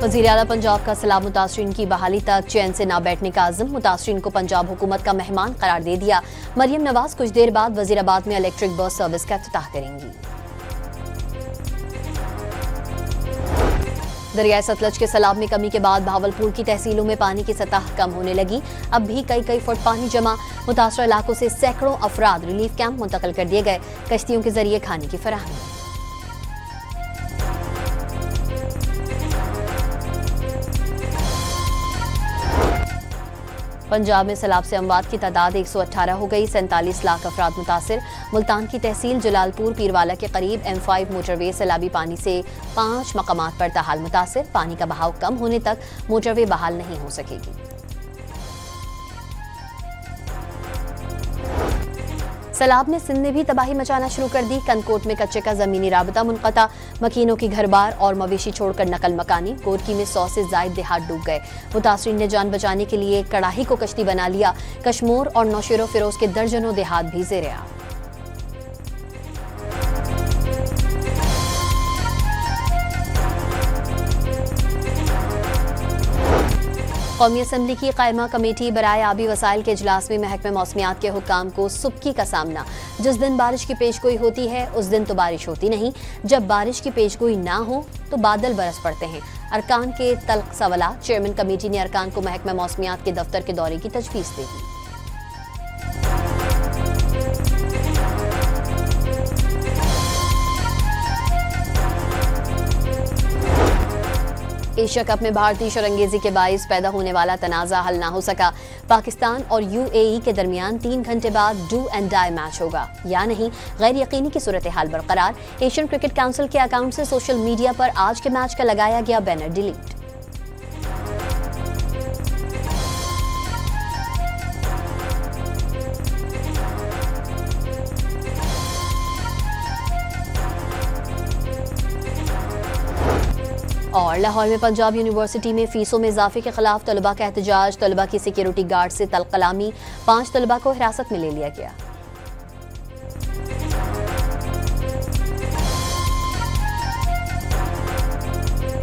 वज़ीर आला पंजाब का सैलाब मुतासरीन की बहाली तक चैन से ना बैठने का आज़म। मुतासरीन को पंजाब हुकूमत का मेहमान करार दे दिया। मरियम नवाज कुछ देर बाद वज़ीराबाद में इलेक्ट्रिक बस सर्विस का इफ्तिताह करेंगी। दरियाए सतलज के सैलाब में कमी के बाद भावलपुर की तहसीलों में पानी की सतह कम होने लगी। अब भी कई फुट पानी जमा। मुतासरा इलाकों से सैकड़ों अफराद रिलीफ कैंप मुंतकिल कर दिए गए। कश्तियों के जरिए खाने की फराहमी। पंजाब में सैलाब से अमवात की तादाद 118 हो गई। 47 लाख अफराद मुतासिर। मुल्तान की तहसील जलालपुर पीरवाला के करीब M5 मोटरवे सैलाबी पानी से 5 मकामात पर ताहाल मुतासिर। पानी का बहाव कम होने तक मोटरवे बहाल नहीं हो सकेगी। सैलाब ने सिंध में भी तबाही मचाना शुरू कर दी। कनकोट में कच्चे का जमीनी राबता मुनक़ता। मकीनों की घर बार और मवेशी छोड़कर नकल मकानी। गोरकी में 100 से जायद देहात डूब गए। मुतासरीन ने जान बचाने के लिए कड़ाही को कश्ती बना लिया। कश्मोर और नौशेरो फिरोज के दर्जनों देहात भी ज़ेर-ए-आब। कौमी असम्बली की कायमा कमेटी बराए आबी वसाइल के इजलास में महकमे मौसमियात के हुक्काम को सुबकी का सामना। जिस दिन बारिश की पेशगोई होती है उस दिन तो बारिश होती नहीं। जब बारिश की पेशगोई ना हो तो बादल बरस पड़ते हैं। अरकान के तल्ख सवालात। चेयरमैन कमेटी ने अरकान को महकमे मौसमियात के दफ्तर के दौरे की तजवीज़ दे दी। एशिया कप में भारतीय शरंगेजी के बाइस पैदा होने वाला तनाज़ा हल ना हो सका। पाकिस्तान और UAE के दरमियान 3 घंटे बाद डू एंड डाई मैच होगा या नहीं, गैर यकीनी की सूरत हाल बरकरार। एशियन क्रिकेट काउंसिल के अकाउंट से सोशल मीडिया पर आज के मैच का लगाया गया बैनर डिलीट। और लाहौर में पंजाब यूनिवर्सिटी में फीसों में इजाफे के खिलाफ तलबा का एहतजाज। तलबा की सिक्योरिटी गार्ड से तलकलामी। 5 तलबा को हिरासत में ले लिया गया।